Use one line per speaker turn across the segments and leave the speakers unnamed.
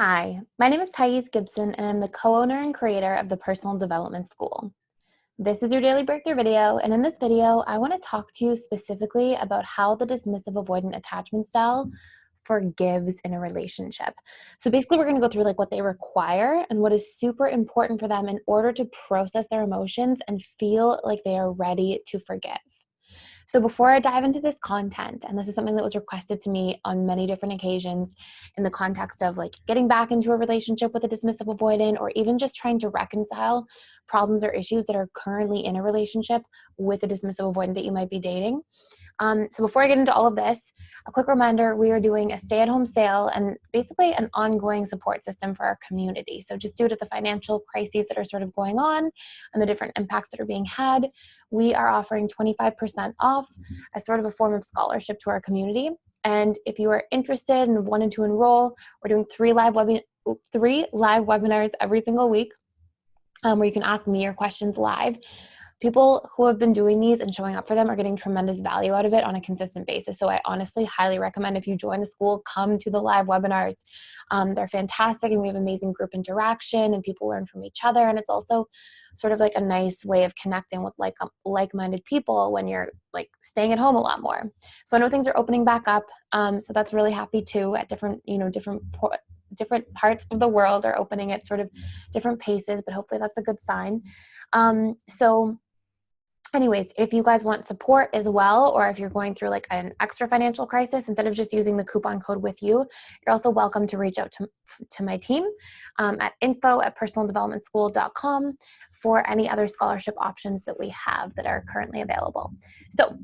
Hi, my name is Gibson, and I'm the co-owner and creator of the Personal Development School. This is your daily breakthrough video, and in this video, I want to talk to you specifically about how the dismissive avoidant attachment style forgives in a relationship. So basically, we're going to go through what they require and what is super important for them in order to process their emotions and feel like they are ready to forgive. So before I dive into this content, and this is something that was requested to me on many different occasions in the context of getting back into a relationship with a dismissive avoidant, or even just trying to reconcile problems or issues that are currently in a relationship with a dismissive avoidant that you might be dating. So before I get into all of this, a quick reminder, we are doing a stay-at-home sale and basically an ongoing support system for our community. So just due to the financial crises that are sort of going on and the different impacts that are being had, we are offering 25% off as sort of a form of scholarship to our community. And if you are interested and wanted to enroll, we're doing three live webinars every single week where you can ask me your questions live. People who have been doing these and showing up for them are getting tremendous value out of it on a consistent basis. So I honestly highly recommend, if you join the school, come to the live webinars. They're fantastic, and we have amazing group interaction and people learn from each other. And it's also sort of a nice way of connecting with like-minded people when you're staying at home a lot more. So I know things are opening back up. So that's really happy too, at different parts of the world are opening at sort of different paces, but hopefully that's a good sign. Anyways, if you guys want support as well, or if you're going through an extra financial crisis, instead of just using the coupon code with you, you're also welcome to reach out to my team at info@personaldevelopmentschool.com for any other scholarship options that we have that are currently available. So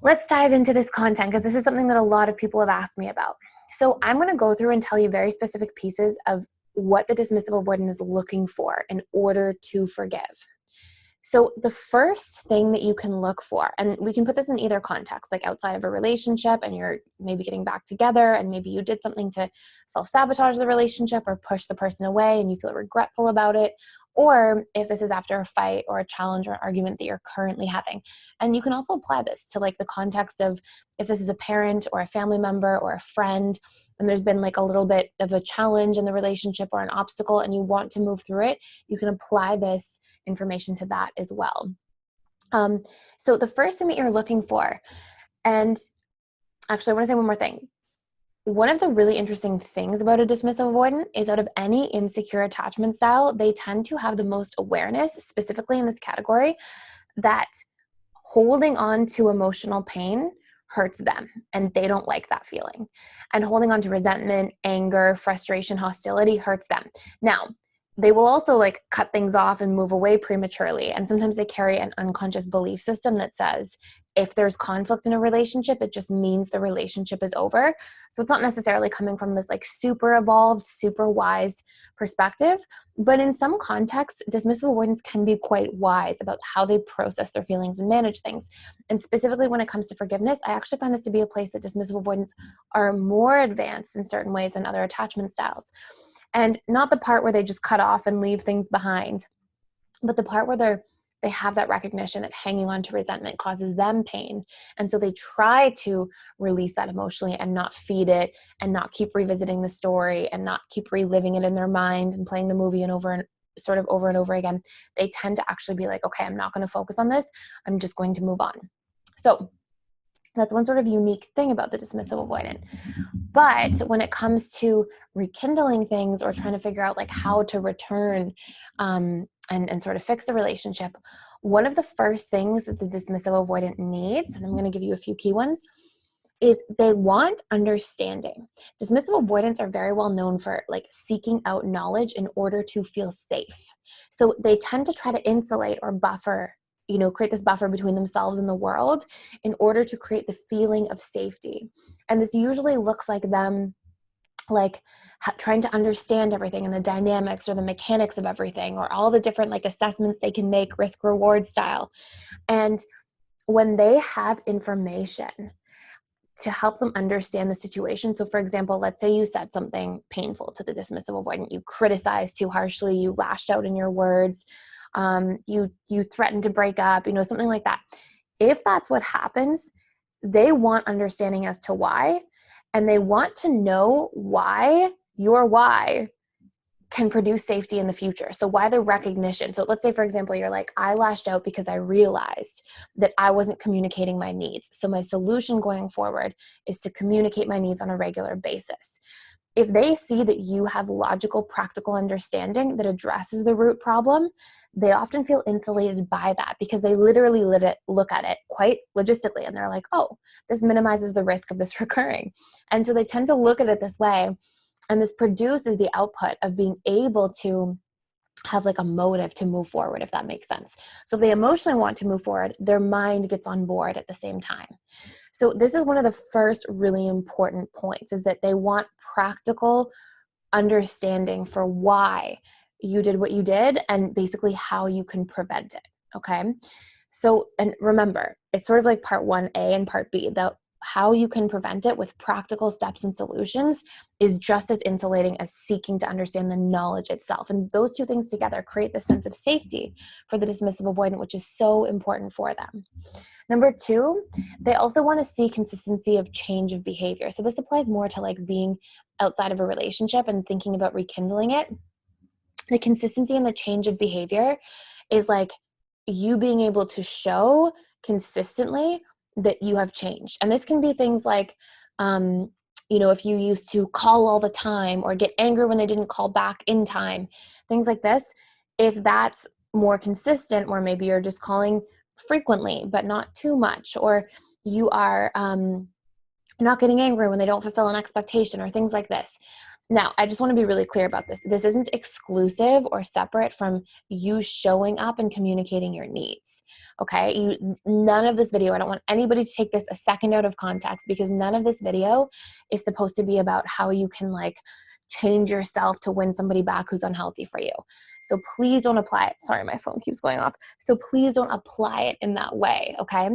let's dive into this content, because this is something that a lot of people have asked me about. So I'm going to go through and tell you very specific pieces of what the dismissive avoidant is looking for in order to forgive. So the first thing that you can look for, and we can put this in either context, outside of a relationship and you're maybe getting back together and maybe you did something to self-sabotage the relationship or push the person away and you feel regretful about it, or if this is after a fight or a challenge or an argument that you're currently having. And you can also apply this to the context of if this is a parent or a family member or a friend, and there's been a little bit of a challenge in the relationship or an obstacle and you want to move through it, you can apply this information to that as well. So the first thing that you're looking for, and actually I want to say one more thing. One of the really interesting things about a dismissive avoidant is, out of any insecure attachment style, they tend to have the most awareness, specifically in this category, that holding on to emotional pain hurts them and they don't like that feeling. And holding on to resentment, anger, frustration, hostility hurts them. Now, they will also cut things off and move away prematurely. And sometimes they carry an unconscious belief system that says if there's conflict in a relationship, it just means the relationship is over. So it's not necessarily coming from this super evolved, super wise perspective. But in some contexts, dismissive avoidants can be quite wise about how they process their feelings and manage things. And specifically when it comes to forgiveness, I actually find this to be a place that dismissive avoidants are more advanced in certain ways than other attachment styles. And not the part where they just cut off and leave things behind, but the part where they have that recognition that hanging on to resentment causes them pain. And so they try to release that emotionally and not feed it and not keep revisiting the story and not keep reliving it in their mind and playing the movie and over and over again. They tend to actually be okay, I'm not going to focus on this. I'm just going to move on. So that's one sort of unique thing about the dismissive avoidant. But when it comes to rekindling things or trying to figure out how to return and sort of fix the relationship, one of the first things that the dismissive avoidant needs, and I'm going to give you a few key ones, is they want understanding. Dismissive avoidants are very well known for seeking out knowledge in order to feel safe. So they tend to try to insulate or buffer, create this buffer between themselves and the world in order to create the feeling of safety. And this usually looks like them trying to understand everything and the dynamics or the mechanics of everything, or all the different assessments they can make, risk reward style. And when they have information to help them understand the situation. So for example, let's say you said something painful to the dismissive avoidant, you criticized too harshly, you lashed out in your words, you threatened to break up, something like that. If that's what happens, they want understanding as to why, and they want to know why your why can produce safety in the future. So why the recognition? So let's say, for example, you're like, I lashed out because I realized that I wasn't communicating my needs. So my solution going forward is to communicate my needs on a regular basis. If they see that you have logical, practical understanding that addresses the root problem, they often feel insulated by that because they literally look at it quite logistically and they're like, oh, this minimizes the risk of this recurring. And so they tend to look at it this way. And this produces the output of being able to have like a motive to move forward, if that makes sense. So if they emotionally want to move forward, their mind gets on board at the same time. So this is one of the first really important points, is that they want practical understanding for why you did what you did and basically how you can prevent it. Okay. So, and remember, it's sort of like part 1A and part B. The how you can prevent it with practical steps and solutions is just as insulating as seeking to understand the knowledge itself. And those two things together create the sense of safety for the dismissive avoidant, which is so important for them. Number 2, they also want to see consistency of change of behavior. So this applies more to like being outside of a relationship and thinking about rekindling it. The consistency and the change of behavior is like you being able to show consistently that you have changed. And this can be things like, if you used to call all the time or get angry when they didn't call back in time, things like this. If that's more consistent, or maybe you're just calling frequently, but not too much, or you are not getting angry when they don't fulfill an expectation or things like this. Now, I just want to be really clear about this. This isn't exclusive or separate from you showing up and communicating your needs. Okay? None of this video, I don't want anybody to take this a second out of context, because none of this video is supposed to be about how you can like change yourself to win somebody back who's unhealthy for you. So please don't apply it. Sorry, my phone keeps going off. So please don't apply it in that way, okay?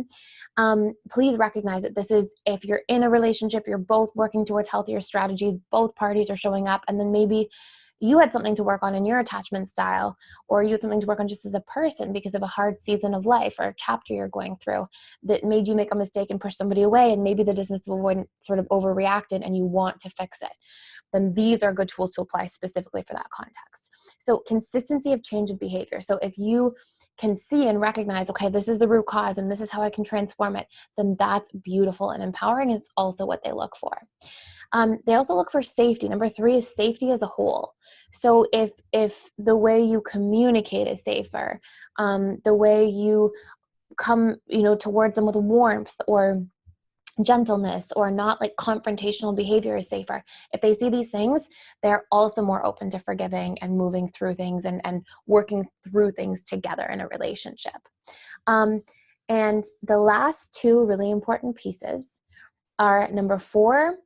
Please recognize that this is, if you're in a relationship, you're both working towards healthier strategies, both parties are showing up, and then maybe you had something to work on in your attachment style, or you had something to work on just as a person because of a hard season of life or a chapter you're going through that made you make a mistake and push somebody away, and maybe the dismissive avoidant sort of overreacted and you want to fix it. Then these are good tools to apply specifically for that context. So consistency of change of behavior. So if you can see and recognize, okay, this is the root cause and this is how I can transform it, then that's beautiful and empowering. And it's also what they look for. They also look for safety. Number 3 is safety as a whole. So if the way you communicate is safer, the way you come, towards them with warmth or gentleness, or not like confrontational behavior is safer. If they see these things, they're also more open to forgiving and moving through things and working through things together in a relationship. And the last 2 really important pieces are number 4,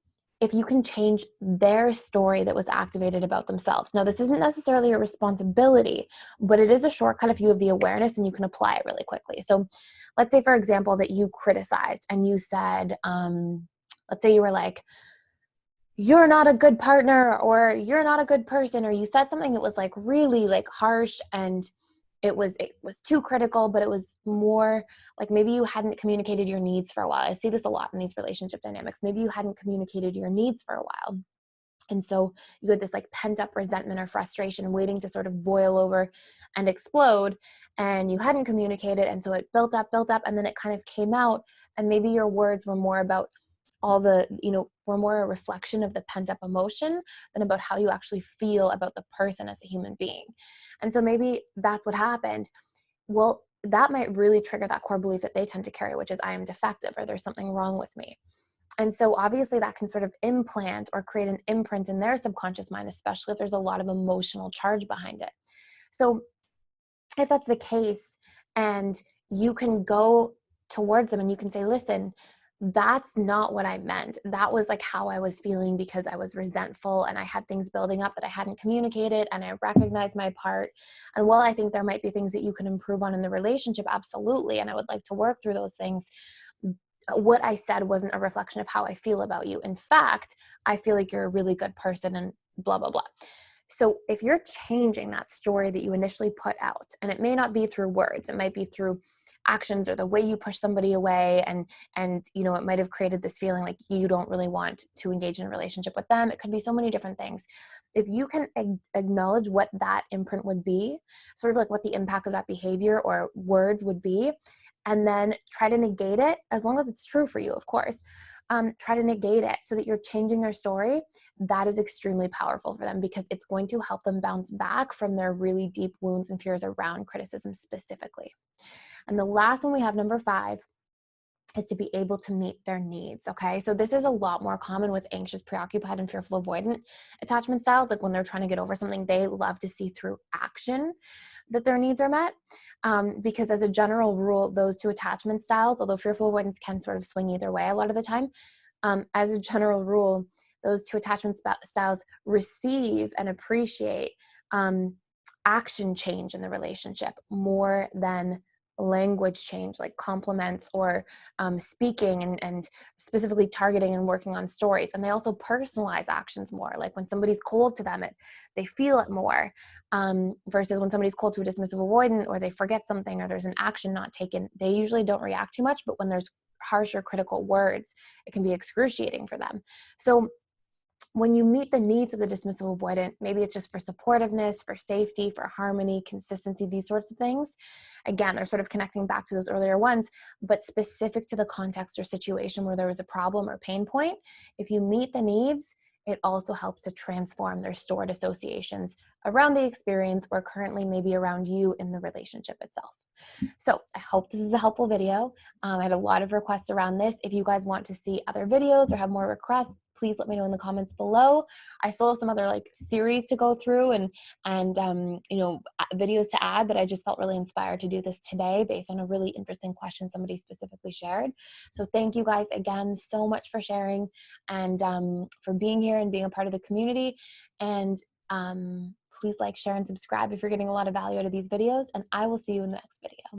if you can change their story that was activated about themselves. Now, this isn't necessarily a responsibility, but it is a shortcut if you have the awareness and you can apply it really quickly. So let's say, for example, that you criticized and you said, let's say you were like, you're not a good partner, or you're not a good person, or you said something that was like really like harsh, and it was too critical, but it was more like maybe you hadn't communicated your needs for a while. I see this a lot in these relationship dynamics. Maybe you hadn't communicated your needs for a while. And so you had this like pent up resentment or frustration waiting to sort of boil over and explode, and you hadn't communicated. And so it built up, and then it kind of came out. And maybe your words were more about were more a reflection of the pent up emotion than about how you actually feel about the person as a human being. And so maybe that's what happened. Well, that might really trigger that core belief that they tend to carry, which is I am defective, or there's something wrong with me. And so obviously that can sort of implant or create an imprint in their subconscious mind, especially if there's a lot of emotional charge behind it. So if that's the case, and you can go towards them and you can say, listen, that's not what I meant. That was like how I was feeling because I was resentful and I had things building up that I hadn't communicated, and I recognized my part. And while I think there might be things that you can improve on in the relationship, absolutely, and I would like to work through those things, what I said wasn't a reflection of how I feel about you. In fact, I feel like you're a really good person and blah, blah, blah. So if you're changing that story that you initially put out, and it may not be through words, it might be through actions or the way you push somebody away, and you know, it might have created this feeling like you don't really want to engage in a relationship with them. It could be so many different things. If you can acknowledge what that imprint would be, sort of like what the impact of that behavior or words would be, and then try to negate it, as long as it's true for you, of course. Try to negate it so that you're changing their story. That is extremely powerful for them, because it's going to help them bounce back from their really deep wounds and fears around criticism specifically. And the last one we have, number 5, is to be able to meet their needs. Okay, so this is a lot more common with anxious, preoccupied, and fearful avoidant attachment styles. Like when they're trying to get over something, they love to see through action that their needs are met. Because as a general rule, those two attachment styles, although fearful avoidance can sort of swing either way a lot of the time, as a general rule, those two attachment styles receive and appreciate action change in the relationship more than language change, like compliments or speaking and specifically targeting and working on stories. And they also personalize actions more. Like when somebody's cold to them, they feel it more, versus when somebody's cold to a dismissive avoidant, or they forget something, or there's an action not taken, they usually don't react too much. But when there's harsh or critical words, it can be excruciating for them. So when you meet the needs of the dismissive avoidant, maybe it's just for supportiveness, for safety, for harmony, consistency, these sorts of things. Again, they're sort of connecting back to those earlier ones, but specific to the context or situation where there was a problem or pain point. If you meet the needs, it also helps to transform their stored associations around the experience, or currently maybe around you in the relationship itself. So I hope this is a helpful video. I had a lot of requests around this. If you guys want to see other videos or have more requests, please let me know in the comments below. I still have some other like series to go through and you know, videos to add, but I just felt really inspired to do this today based on a really interesting question somebody specifically shared. So thank you guys again so much for sharing, and for being here and being a part of the community. And please like, share, and subscribe if you're getting a lot of value out of these videos, and I will see you in the next video.